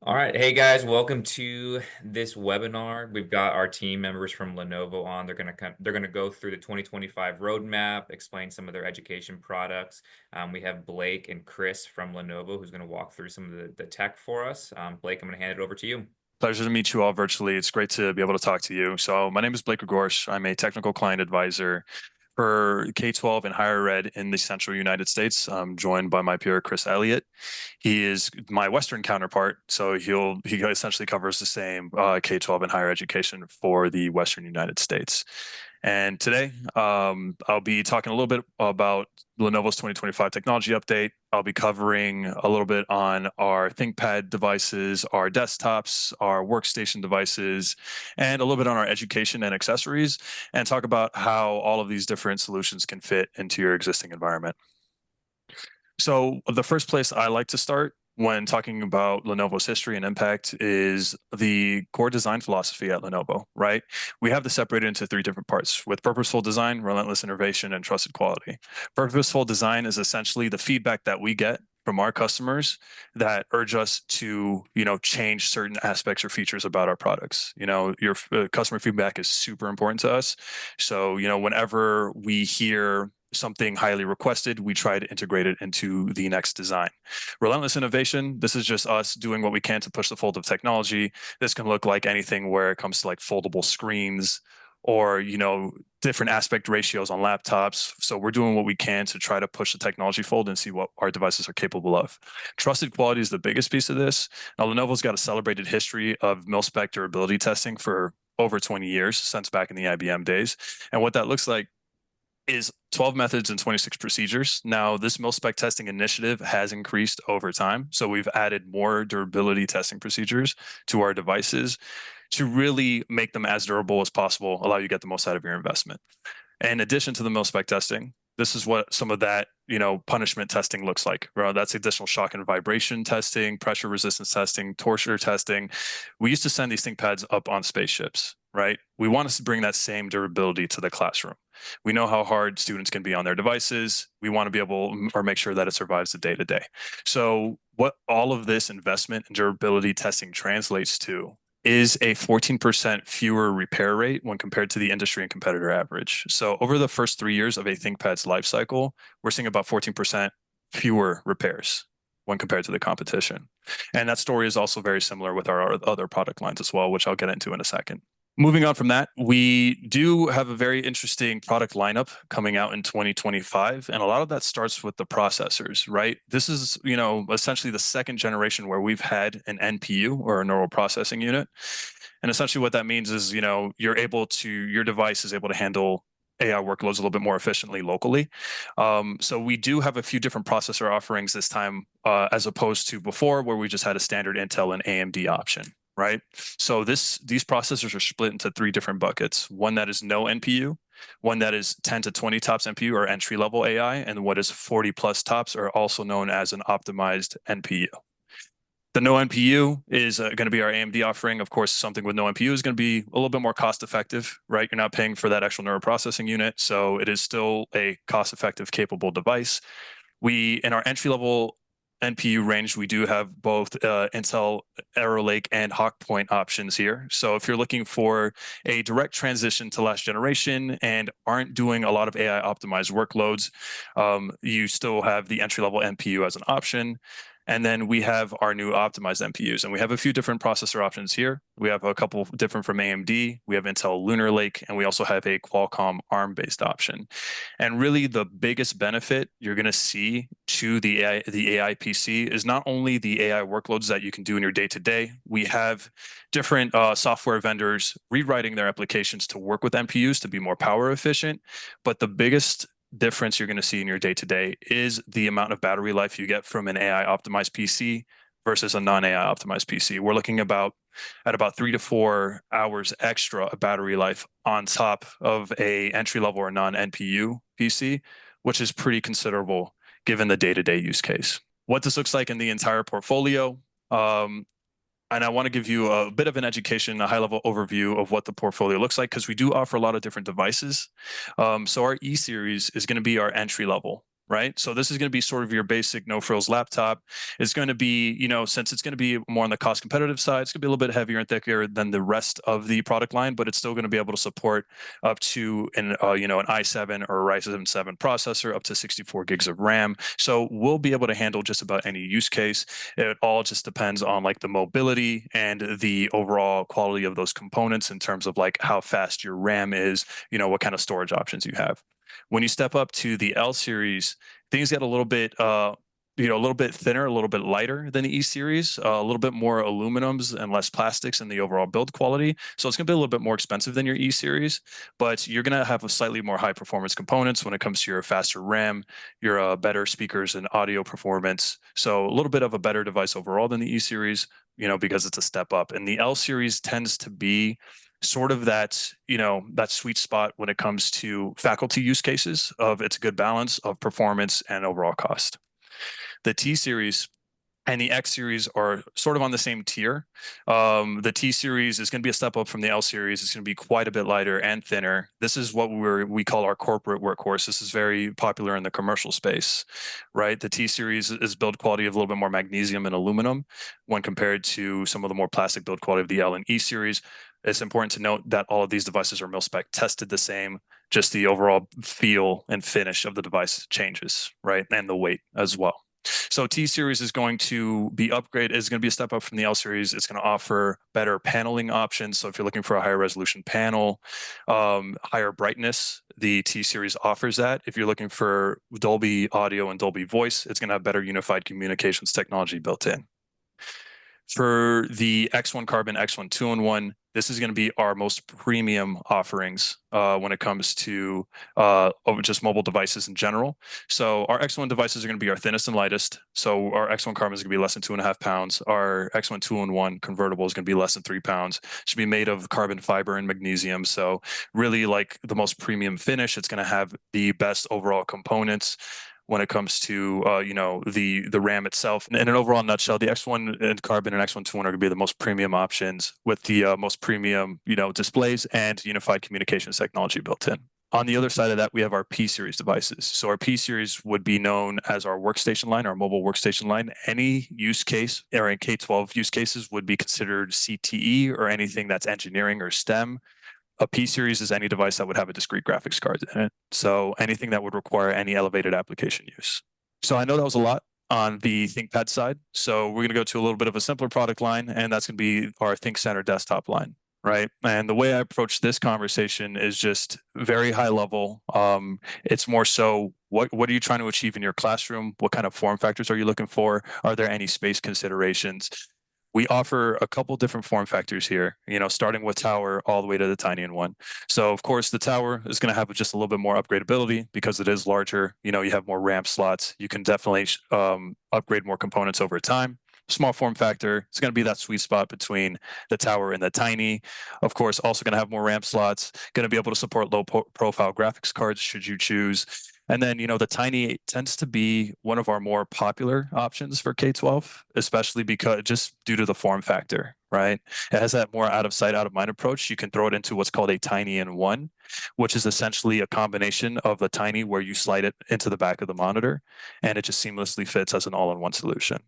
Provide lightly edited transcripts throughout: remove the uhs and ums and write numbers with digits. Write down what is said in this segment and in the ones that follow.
All right, hey guys, welcome to this webinar. We've got our team members from Lenovo on. They're gonna go through the 2025 roadmap, explain some of their education products. We have Blake and Chris from Lenovo who's going to walk through some of the tech for us. Blake, I'm going to hand it over to you. Pleasure to meet you all virtually. It's great to be able to talk to you. So my name is Blake Gregorsh. I'm a technical client advisor for K-12 and higher ed in the central United States. I'm joined by my peer, Chris Elliott. He is my Western counterpart, so he essentially covers the same K-12 and higher education for the Western United States. And today, I'll be talking a little bit about Lenovo's 2025 technology update. I'll be covering a little bit on our ThinkPad devices, our desktops, our workstation devices, and a little bit on our education and accessories, and talk about how all of these different solutions can fit into your existing environment. So the first place I like to start when talking about Lenovo's history and impact is the core design philosophy at Lenovo, right? We have this separated into three different parts with purposeful design, relentless innovation, and trusted quality. Purposeful design is essentially the feedback that we get from our customers that urge us to, change certain aspects or features about our products. Your customer feedback is super important to us. So, whenever we hear something highly requested, we try to integrate it into the next design. Relentless innovation, this is just us doing what we can to push the fold of technology. This can look like anything where it comes to like foldable screens or, different aspect ratios on laptops. So we're doing what we can to try to push the technology fold and see what our devices are capable of. Trusted quality is the biggest piece of this. Now, Lenovo's got a celebrated history of mil-spec durability testing for over 20 years, since back in the IBM days. And what that looks like is 12 methods and 26 procedures. Now, this mil-spec testing initiative has increased over time. So we've added more durability testing procedures to our devices to really make them as durable as possible, allow you to get the most out of your investment. In addition to the mil-spec testing, this is what some of that, punishment testing looks like. That's additional shock and vibration testing, pressure resistance testing, torture testing. We used to send these ThinkPads up on spaceships, right? We want to bring that same durability to the classroom. We know how hard students can be on their devices. We want to be able or make sure that it survives the day to day. So what all of this investment in durability testing translates to is a 14% fewer repair rate when compared to the industry and competitor average. So over the first 3 years of a ThinkPad's life cycle, we're seeing about 14% fewer repairs when compared to the competition. And that story is also very similar with our other product lines as well, which I'll get into in a second. Moving on from that, we do have a very interesting product lineup coming out in 2025. And a lot of that starts with the processors, right? This is, essentially the second generation where we've had an NPU or a neural processing unit. And essentially what that means is, your device is able to handle AI workloads a little bit more efficiently locally. So we do have a few different processor offerings this time, as opposed to before where we just had a standard Intel and AMD option. Right. So these processors are split into three different buckets. One that is no NPU, one that is 10 to 20 tops NPU or entry level AI, and what is 40 plus tops are also known as an optimized NPU. The no NPU is going to be our AMD offering. Of course, something with no NPU is going to be a little bit more cost effective, right? You're not paying for that extra neural processing unit. So it is still a cost effective, capable device. In our entry level NPU range, we do have both Intel Arrow Lake and Hawk Point options here. So if you're looking for a direct transition to last generation and aren't doing a lot of AI optimized workloads, you still have the entry level NPU as an option. And then we have our new optimized NPUs, and we have a few different processor options here. We have a couple different from AMD. We have Intel Lunar Lake, and we also have a Qualcomm ARM-based option. And really, the biggest benefit you're going to see to the AI PC is not only the AI workloads that you can do in your day-to-day. We have different software vendors rewriting their applications to work with NPUs to be more power efficient. But the biggest difference you're going to see in your day-to-day is the amount of battery life you get from an AI optimized PC versus a non-AI optimized PC. We're looking at about 3 to 4 hours extra of battery life on top of a entry-level or non-NPU PC, which is pretty considerable given the day-to-day use case. What this looks like in the entire portfolio, and I want to give you a bit of an education, a high-level overview of what the portfolio looks like, because we do offer a lot of different devices. So our E-Series is going to be our entry level, right? So this is going to be sort of your basic no frills laptop. It's going to be, since it's going to be more on the cost competitive side, it's going to be a little bit heavier and thicker than the rest of the product line, but it's still going to be able to support up to an i7 or a Ryzen 7 processor, up to 64 gigs of RAM. So we'll be able to handle just about any use case. It all just depends on like the mobility and the overall quality of those components in terms of like how fast your RAM is, what kind of storage options you have. When you step up to the L series, things get a little bit a little bit thinner, a little bit lighter than the E series, a little bit more aluminums and less plastics in the overall build quality. So it's going to be a little bit more expensive than your E series, but you're going to have a slightly more high performance components when it comes to your faster RAM, your better speakers and audio performance. So a little bit of a better device overall than the E series, because it's a step up. And the L series tends to be sort of that sweet spot when it comes to faculty use cases of it's a good balance of performance and overall cost. The T series and the X series are sort of on the same tier. The T series is going to be a step up from the L series. It's going to be quite a bit lighter and thinner. This is what we call our corporate workhorse. This is very popular in the commercial space, right? The T series is build quality of a little bit more magnesium and aluminum when compared to some of the more plastic build quality of the L and E series. It's important to note that all of these devices are mil-spec tested the same, just the overall feel and finish of the device changes, right? And the weight as well. So T series is going to be a step up from the L series. It's going to offer better paneling options. So if you're looking for a higher resolution panel, higher brightness, the T series offers that. If you're looking for Dolby audio and Dolby voice, it's going to have better unified communications technology built in. For the X1 Carbon, X1 2-in-1, this is going to be our most premium offerings when it comes to just mobile devices in general. So our X1 devices are going to be our thinnest and lightest. So our X1 Carbon is going to be less than 2.5 pounds. Our X1 2-in-1 convertible is going to be less than 3 pounds. It should be made of carbon fiber and magnesium. So really like the most premium finish. It's going to have the best overall components when it comes to the RAM itself. In an overall nutshell, the X1 and Carbon and X1 2-in-1 are going to be the most premium options with the most premium displays and unified communications technology built in. On the other side of that, we have our P series devices. So our P series would be known as our workstation line, our mobile workstation line. Any use case or in K-12 use cases would be considered CTE or anything that's engineering or STEM. A P series is any device that would have a discrete graphics card in it. So anything that would require any elevated application use. So I know that was a lot on the ThinkPad side. So we're going to go to a little bit of a simpler product line, and that's going to be our ThinkCentre desktop line, right? And the way I approach this conversation is just very high level. It's more so what are you trying to achieve in your classroom? What kind of form factors are you looking for? Are there any space considerations? We offer a couple different form factors here, starting with Tower all the way to the Tiny-in-1. So of course the Tower is going to have just a little bit more upgradability because it is larger. You have more RAM slots. You can definitely upgrade more components over time. Small form factor. It's going to be that sweet spot between the Tower and the Tiny. Of course, also going to have more RAM slots. Going to be able to support low profile graphics cards should you choose. And then, the Tiny tends to be one of our more popular options for K-12, especially because just due to the form factor, right? It has that more out of sight, out of mind approach. You can throw it into what's called a Tiny-in-1, which is essentially a combination of the Tiny where you slide it into the back of the monitor, and it just seamlessly fits as an all-in-one solution.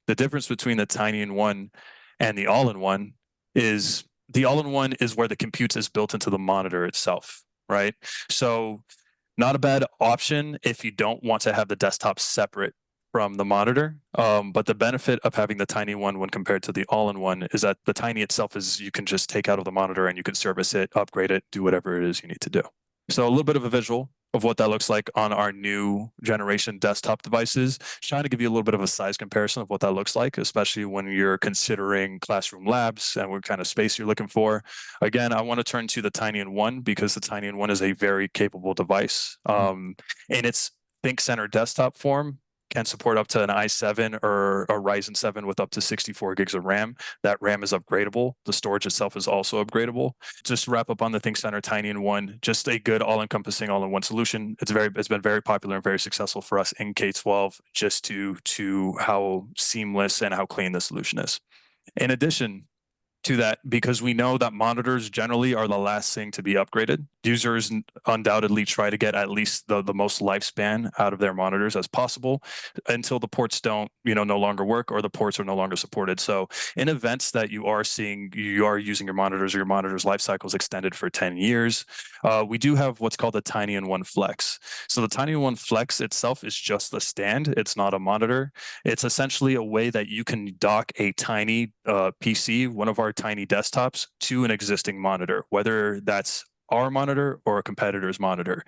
The difference between the Tiny-in-1 and the all-in-one is the all-in-one is where the compute is built into the monitor itself, right? So not a bad option if you don't want to have the desktop separate from the monitor. But the benefit of having the Tiny-in-1 when compared to the all-in-one is that the Tiny itself is you can just take out of the monitor and you can service it, upgrade it, do whatever it is you need to do. So a little bit of a visual of what that looks like on our new generation desktop devices. Trying to give you a little bit of a size comparison of what that looks like, especially when you're considering classroom labs and what kind of space you're looking for. Again, I want to turn to the Tiny-in-1 because the Tiny-in-1 is a very capable device. In its ThinkCentre desktop form, can support up to an i7 or a Ryzen 7 with up to 64 gigs of RAM. That RAM is upgradable. The storage itself is also upgradable. Just to wrap up on the ThinkCentre Tiny-in-1, just a good all-encompassing all-in-one solution. It's been very popular and very successful for us in K-12 just to how seamless and how clean the solution is. In addition to that because we know that monitors generally are the last thing to be upgraded. Users undoubtedly try to get at least the most lifespan out of their monitors as possible until the ports don't, no longer work or the ports are no longer supported. So in events that you are seeing, you are using your monitors or your monitors life cycle is extended for 10 years, we do have what's called the Tiny-in-One Flex. So the Tiny-in-One Flex itself is just a stand. It's not a monitor. It's essentially a way that you can dock a tiny PC, one of our tiny desktops, to an existing monitor, whether that's our monitor or a competitor's monitor.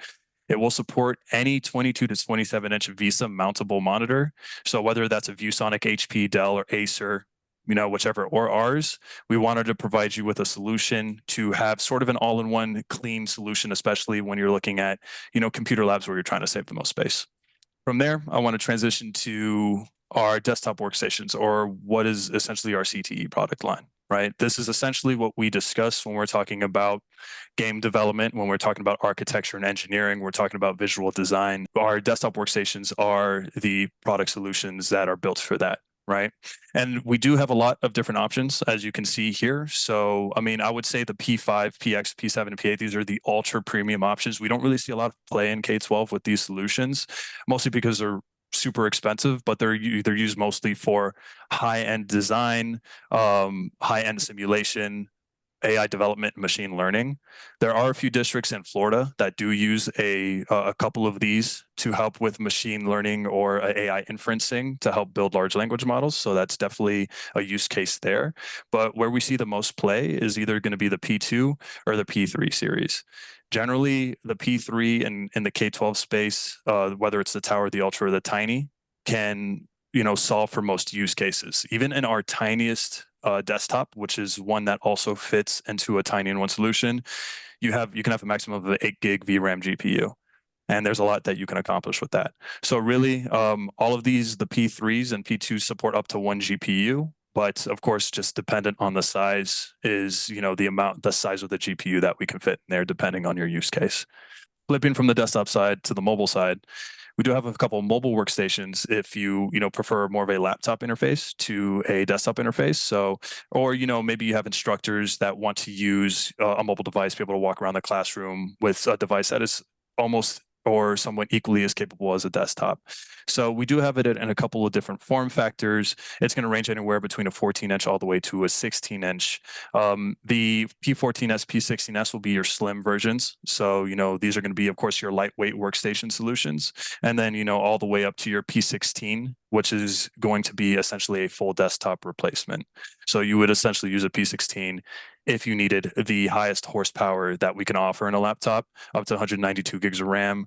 It will support any 22 to 27-inch VESA mountable monitor. So whether that's a ViewSonic, HP, Dell, or Acer, whichever, or ours, we wanted to provide you with a solution to have sort of an all-in-one clean solution, especially when you're looking at, computer labs where you're trying to save the most space. From there, I want to transition to our desktop workstations, or what is essentially our CTE product line, right? This is essentially what we discuss when we're talking about game development, when we're talking about architecture and engineering, we're talking about visual design. Our desktop workstations are the product solutions that are built for that, right? And we do have a lot of different options, as you can see here. So, I would say the P5, PX, P7, and P8, these are the ultra premium options. We don't really see a lot of play in K-12 with these solutions, mostly because they're super expensive, but they're used mostly for high-end design, high-end simulation, AI development, and machine learning. There are a few districts in Florida that do use a couple of these to help with machine learning or AI inferencing to help build large language models. So that's definitely a use case there. But where we see the most play is either going to be the P2 or the P3 series. Generally, the P3 in the K-12 space, whether it's the Tower, the Ultra, or the Tiny, can solve for most use cases. Even in our tiniest desktop, which is one that also fits into a Tiny-in-One solution, you can have a maximum of an 8 gig VRAM GPU. And there's a lot that you can accomplish with that. So really, all of these, the P3s and P2s support up to 1 GPU, but of course, just dependent on the size is, the size of the GPU that we can fit in there, depending on your use case. Flipping from the desktop side to the mobile side, we do have a couple of mobile workstations if you prefer more of a laptop interface to a desktop interface. So, or maybe you have instructors that want to use a mobile device, be able to walk around the classroom with a device that is almost or somewhat equally as capable as a desktop. So we do have it in a couple of different form factors. It's going to range anywhere between a 14-inch all the way to a 16-inch. The P14S, P16S will be your slim versions. So, these are going to be, of course, your lightweight workstation solutions. And then, all the way up to your P16, which is going to be essentially a full desktop replacement. So you would essentially use a P16 if you needed the highest horsepower that we can offer in a laptop, up to 192 gigs of RAM,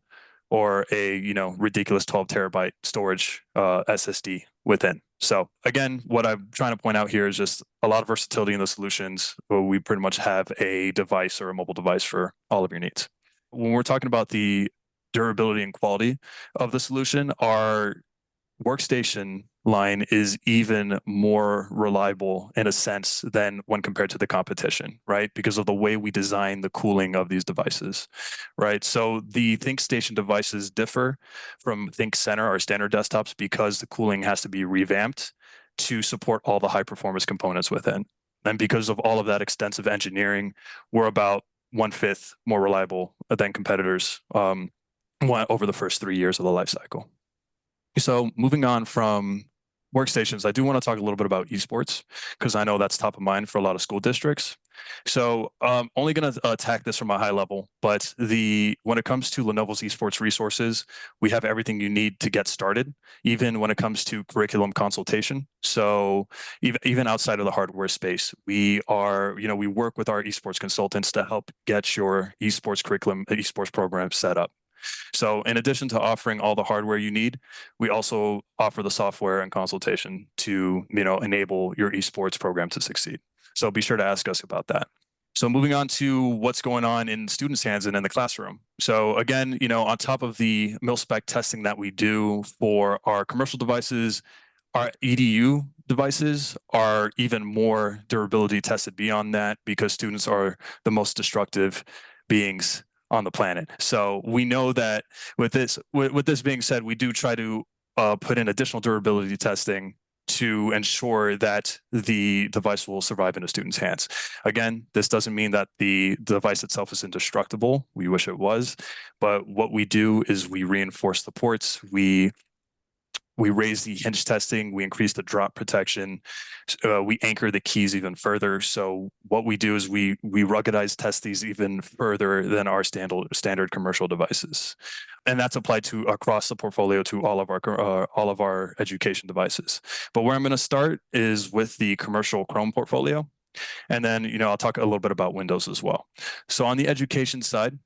or a ridiculous 12 terabyte storage SSD within. So again, what I'm trying to point out here is just a lot of versatility in the solutions. We pretty much have a device or a mobile device for all of your needs. When we're talking about the durability and quality of the solution, our workstation line is even more reliable in a sense than when compared to the competition, right? Because of the way we design the cooling of these devices, right? So the ThinkStation devices differ from ThinkCentre, our standard desktops, because the cooling has to be revamped to support all the high performance components within. And because of all of that extensive engineering, we're about 1/5 more reliable than competitors over the first 3 years of the life cycle. So moving on from workstations, I do want to talk a little bit about esports because I know that's top of mind for a lot of school districts. So only going to attack this from a high level, but when it comes to Lenovo's esports resources, we have everything you need to get started, even when it comes to curriculum consultation. So even outside of the hardware space, we work with our esports consultants to help get your esports curriculum, esports program set up. So in addition to offering all the hardware you need, we also offer the software and consultation to, enable your esports program to succeed. So be sure to ask us about that. So moving on to what's going on in students' hands and in the classroom. So again, on top of the mil-spec testing that we do for our commercial devices, our EDU devices are even more durability tested beyond that because students are the most destructive beings on the planet. So we know that with this being said, we do try to put in additional durability testing to ensure that the device will survive in a student's hands. Again, this doesn't mean that the device itself is indestructible. We wish it was, but what we do is we reinforce the ports. We raise the hinge testing, we increase the drop protection, we anchor the keys even further. So what we do is we ruggedize test these even further than our standard commercial devices, and that's applied to across the portfolio to all of our education devices. But where I'm going to start is with the commercial Chrome portfolio, and then I'll talk a little bit about Windows as well. So on the education side,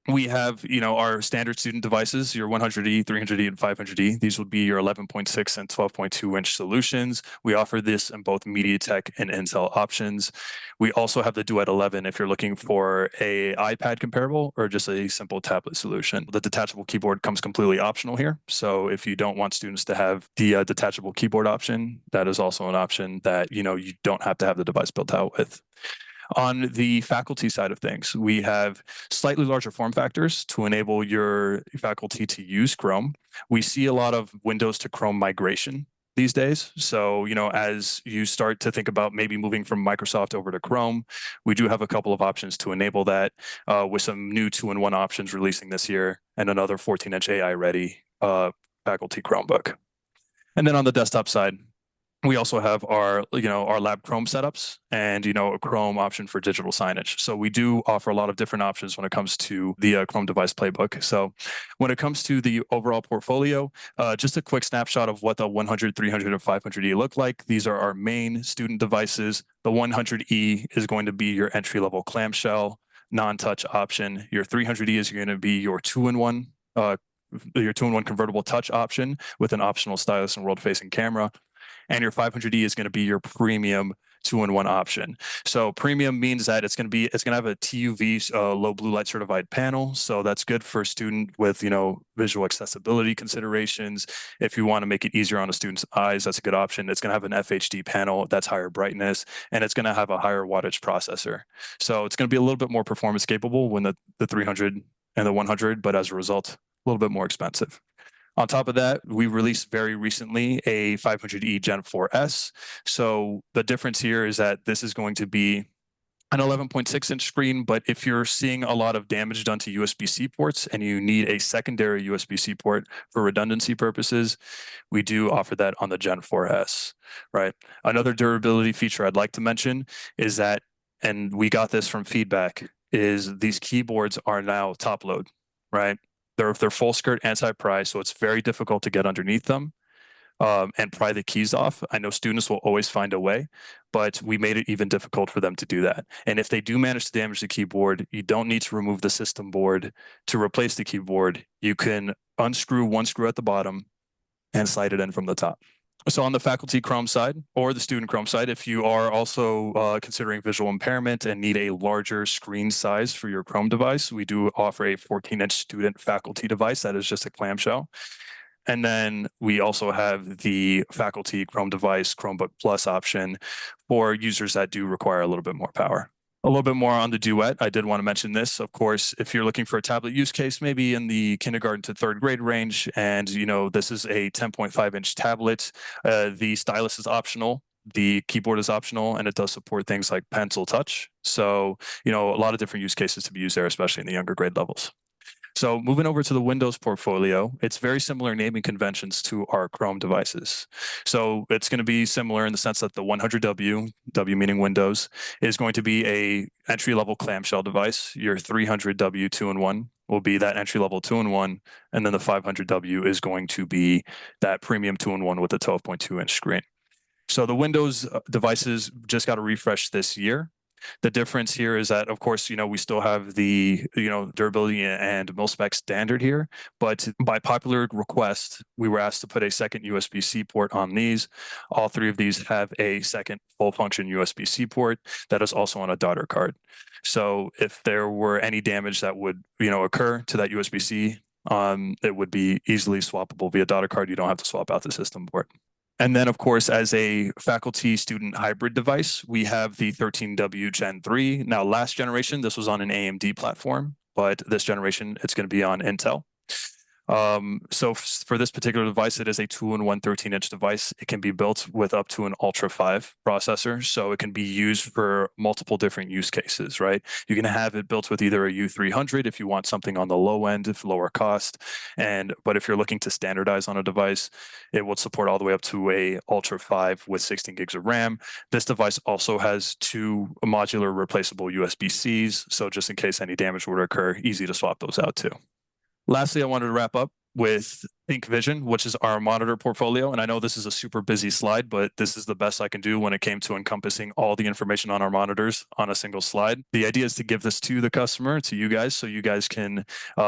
we have, our standard student devices, your 100E, 300E, and 500E. These would be your 11.6 and 12.2-inch solutions. We offer this in both MediaTek and Intel options. We also have the Duet 11 if you're looking for a iPad comparable or just a simple tablet solution. The detachable keyboard comes completely optional here. So if you don't want students to have the detachable keyboard option, that is also an option that, you don't have to have the device built out with. On the faculty side of things, we have slightly larger form factors to enable your faculty to use Chrome. We see a lot of Windows to Chrome migration these days. So, as you start to think about maybe moving from Microsoft over to Chrome, we do have a couple of options to enable that with some new 2-in-1 options releasing this year and another 14-inch AI-ready faculty Chromebook. And then on the desktop side, we also have our lab Chrome setups and, a Chrome option for digital signage. So we do offer a lot of different options when it comes to the Chrome device playbook. So when it comes to the overall portfolio, just a quick snapshot of what the 100, 300, and 500E look like. These are our main student devices. The 100E is going to be your entry-level clamshell, non-touch option. Your 300E is going to be your two-in-one convertible touch option with an optional stylus and world-facing camera. And your 500E is going to be your premium 2-in-1 option. So premium means that it's going to have a TUV low blue light certified panel. So that's good for a student with visual accessibility considerations. If you want to make it easier on a student's eyes, that's a good option. It's going to have an FHD panel that's higher brightness, and it's going to have a higher wattage processor. So it's going to be a little bit more performance capable when the 300 and the 100, but as a result, a little bit more expensive. On top of that, we released very recently a 500E Gen 4S. So the difference here is that this is going to be an 11.6-inch screen, but if you're seeing a lot of damage done to USB-C ports and you need a secondary USB-C port for redundancy purposes, we do offer that on the Gen 4S, right? Another durability feature I'd like to mention is that, and we got this from feedback, is these keyboards are now top load, right? They're full skirt anti-pry, so it's very difficult to get underneath them and pry the keys off. I know students will always find a way, but we made it even difficult for them to do that. And if they do manage to damage the keyboard, you don't need to remove the system board to replace the keyboard. You can unscrew one screw at the bottom and slide it in from the top. So on the faculty Chrome side or the student Chrome side, if you are also considering visual impairment and need a larger screen size for your Chrome device, we do offer a 14-inch student faculty device that is just a clamshell. And then we also have the faculty Chrome device, Chromebook Plus option for users that do require a little bit more power. A little bit more on the Duet. I did want to mention this. Of course, if you're looking for a tablet use case, maybe in the kindergarten to third grade range, and this is a 10.5-inch tablet, the stylus is optional. The keyboard is optional, and it does support things like pencil touch. So, a lot of different use cases to be used there, especially in the younger grade levels. So moving over to the Windows portfolio, it's very similar naming conventions to our Chrome devices. So it's going to be similar in the sense that the 100W, W meaning Windows, is going to be a entry-level clamshell device. Your 300W 2-in-1 will be that entry-level 2-in-1, and then the 500W is going to be that premium 2-in-1 with a 12.2-inch screen. So the Windows devices just got a refresh this year. The difference here is that, of course, we still have the, durability and mil-spec standard here, but by popular request, we were asked to put a second USB-C port on these. All three of these have a second full-function USB-C port that is also on a daughter card. So if there were any damage that would, occur to that USB-C, it would be easily swappable via daughter card. You don't have to swap out the system port. And then, of course, as a faculty student hybrid device, we have the 13W Gen 3. Now, last generation, this was on an AMD platform, but this generation, it's going to be on Intel. So for this particular device, it is a 2-in-1 13-inch device. It can be built with up to an Ultra 5 processor, so it can be used for multiple different use cases, right? You can have it built with either a U300 if you want something on the low end, if lower cost, but if you're looking to standardize on a device, it will support all the way up to a Ultra 5 with 16 gigs of RAM. This device also has two modular replaceable USB-Cs, so just in case any damage were to occur, easy to swap those out too. Lastly, I wanted to wrap up with ThinkVison, which is our monitor portfolio. And I know this is a super busy slide, but this is the best I can do when it came to encompassing all the information on our monitors on a single slide. The idea is to give this to the customer, to you guys, so you guys can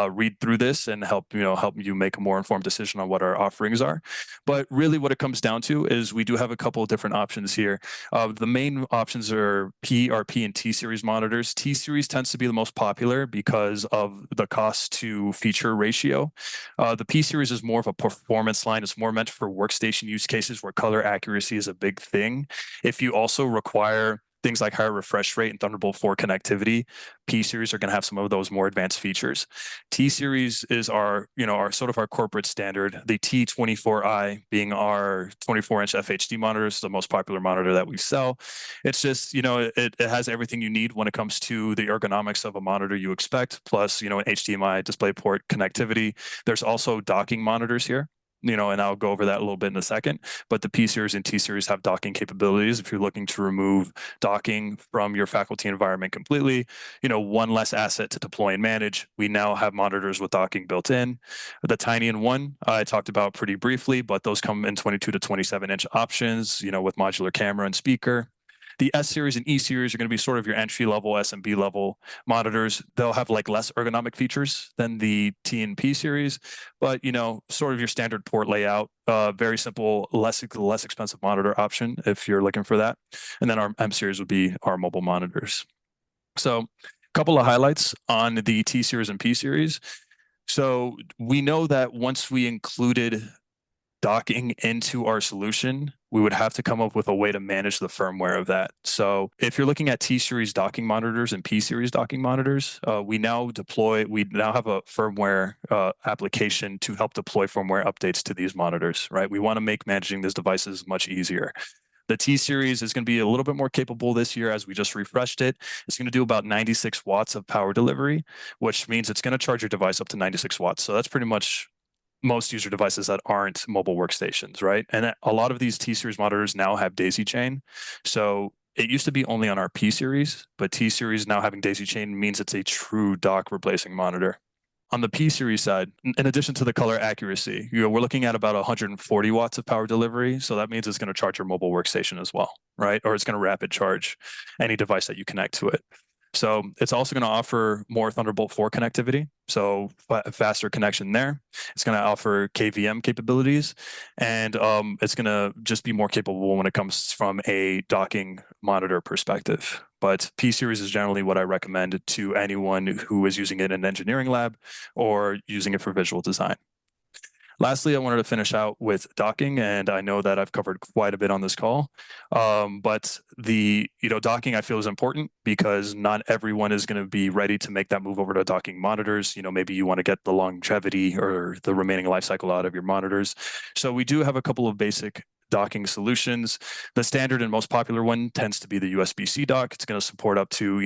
read through this and help you make a more informed decision on what our offerings are. But really what it comes down to is we do have a couple of different options here. The main options are P, RP, and T series monitors. T series tends to be the most popular because of the cost to feature ratio. The P series is more of a performance line. It's more meant for workstation use cases where color accuracy is a big thing. If you also require things like higher refresh rate and Thunderbolt 4 connectivity, P series are going to have some of those more advanced features. T series is our sort of our corporate standard. The T24i being our 24-inch FHD monitor is the most popular monitor that we sell. It's just, it has everything you need when it comes to the ergonomics of a monitor you expect, plus, an HDMI DisplayPort connectivity. There's also docking monitors here, and I'll go over that a little bit in a second. But the P series and T series have docking capabilities. If you're looking to remove docking from your faculty environment completely, one less asset to deploy and manage. We now have monitors with docking built in. The Tiny and One I talked about pretty briefly, but those come in 22 to 27-inch options, with modular camera and speaker. The S series and E series are going to be sort of your entry level SMB level monitors. They'll have like less ergonomic features than the T and P series, but sort of your standard port layout, very simple, less expensive monitor option if you're looking for that. And then our M series would be our mobile monitors. So a couple of highlights on the T series and P series. So we know that once we included docking into our solution, we would have to come up with a way to manage the firmware of that. So if you're looking at T series docking monitors and P series docking monitors, we now have a firmware application to help deploy firmware updates to these monitors, right? We want to make managing these devices much easier. The T series is going to be a little bit more capable this year as we just refreshed it. It's going to do about 96 watts of power delivery, which means it's going to charge your device up to 96 watts. So that's pretty much most user devices that aren't mobile workstations, right? And a lot of these T series monitors now have daisy chain. So it used to be only on our P series, but T series now having daisy chain means it's a true dock replacing monitor. On the P series side, in addition to the color accuracy, we're looking at about 140 watts of power delivery. So that means it's going to charge your mobile workstation as well, right? Or it's going to rapid charge any device that you connect to it. So it's also going to offer more Thunderbolt 4 connectivity, so faster connection there. It's going to offer KVM capabilities, and it's going to just be more capable when it comes from a docking monitor perspective. But P series is generally what I recommend to anyone who is using it in an engineering lab or using it for visual design. Lastly, I wanted to finish out with docking, and I know that I've covered quite a bit on this call, but the docking I feel is important because not everyone is going to be ready to make that move over to docking monitors. Maybe you want to get the longevity or the remaining life cycle out of your monitors. So we do have a couple of basic docking solutions. The standard and most popular one tends to be the USB-C dock. It's going to support up to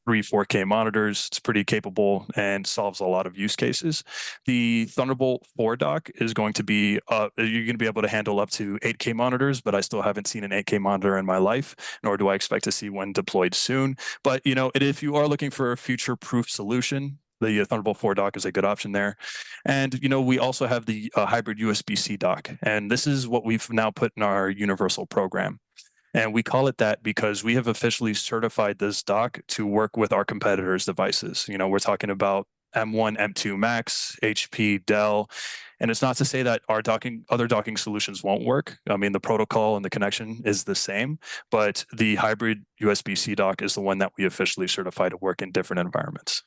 4K monitors. It's pretty capable and solves a lot of use cases. The Thunderbolt 4 dock is going to be, you're going to be able to handle up to 8K monitors, but I still haven't seen an 8K monitor in my life, nor do I expect to see one deployed soon. But, if you are looking for a future-proof solution, the Thunderbolt 4 dock is a good option there. And, we also have the hybrid USB-C dock. And this is what we've now put in our universal program. And we call it that because we have officially certified this dock to work with our competitors' devices. We're talking about M1, M2 Max, HP, Dell. And it's not to say that our other docking solutions won't work. I mean, the protocol and the connection is the same, but the hybrid USB-C dock is the one that we officially certify to work in different environments.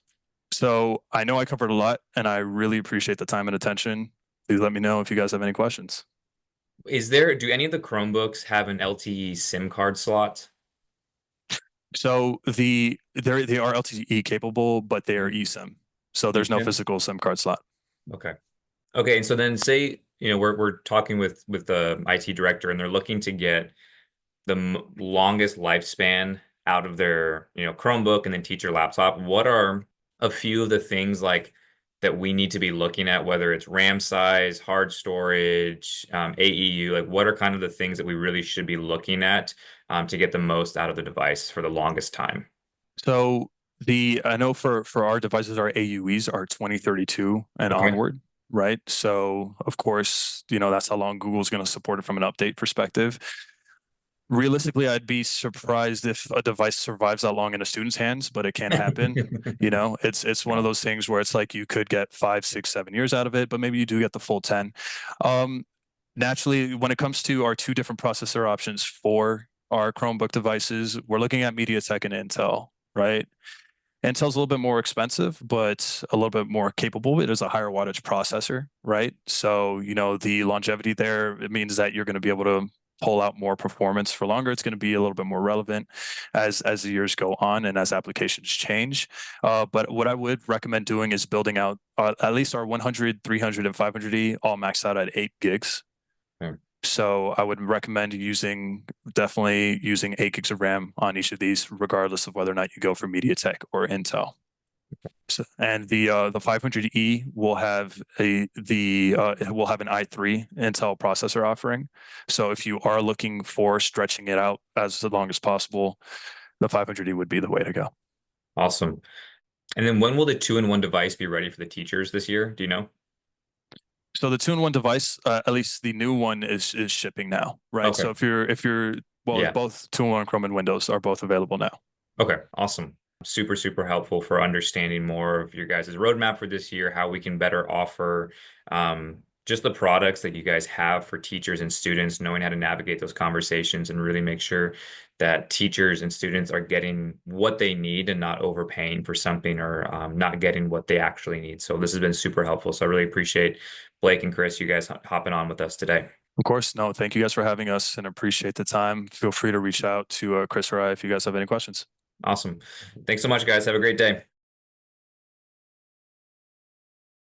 So I know I covered a lot, and I really appreciate the time and attention. Please let me know if you guys have any questions. Do any of the Chromebooks have an LTE SIM card slot? So they are LTE capable, but they are Mhm. eSIM. So there's no eSIM? physical SIM card slot. Okay. Okay, and so then say, we're talking with the IT director and they're looking to get the longest lifespan out of their, Chromebook and then teacher laptop. What are a few of the things like that we need to be looking at, whether it's RAM size, hard storage, AEU, like what are kind of the things that we really should be looking at to get the most out of the device for the longest time? So I know for our devices, our AUEs are 2032 and Okay. onward, right? So of course, that's how long Google's going to support it from an update perspective. Realistically, I'd be surprised if a device survives that long in a student's hands, but it can happen. It's one of Yeah. those things where it's like you could get 5, 6, 7 years out of it, but maybe you do get the full 10. Um, Naturally, when it comes to our two different processor options for our Chromebook devices, we're looking at MediaTek and Intel, right? Intel's a little bit more expensive, but a little bit more capable. It is a higher wattage processor, right? So, the longevity there, it means that you're going to be able to pull out more performance for longer. It's going to be a little bit more relevant as the years go on and as applications change. But what I would recommend doing is building out at least our 100, 300, and 500E all maxed out at 8 gigs. Yeah. So I would recommend definitely using 8 gigs of RAM on each of these, regardless of whether or not you go for MediaTek or Intel. So, and the 500E will have it will have an i3 Intel processor offering. So if you are looking for stretching it out as long as possible, the 500E would be the way to go. Awesome. And then when will the two-in-one device be ready for the teachers this year? Do you know? So the two-in-one device, at least the new one, is shipping now, right? Okay. So if you're well, Yeah. both two-in-one Chrome and Windows are both available now. Okay, awesome. Super, super helpful for understanding more of your guys' roadmap for this year, how we can better offer just the products that you guys have for teachers and students, knowing how to navigate those conversations and really make sure that teachers and students are getting what they need and not overpaying for something or not getting what they actually need. So this has been super helpful. So I really appreciate Blake and Chris, you guys hopping on with us today. Of course, no, thank you guys for having us and appreciate the time. Feel free to reach out to Chris or I if you guys have any questions. Awesome. Thanks so much, guys. Have a great day.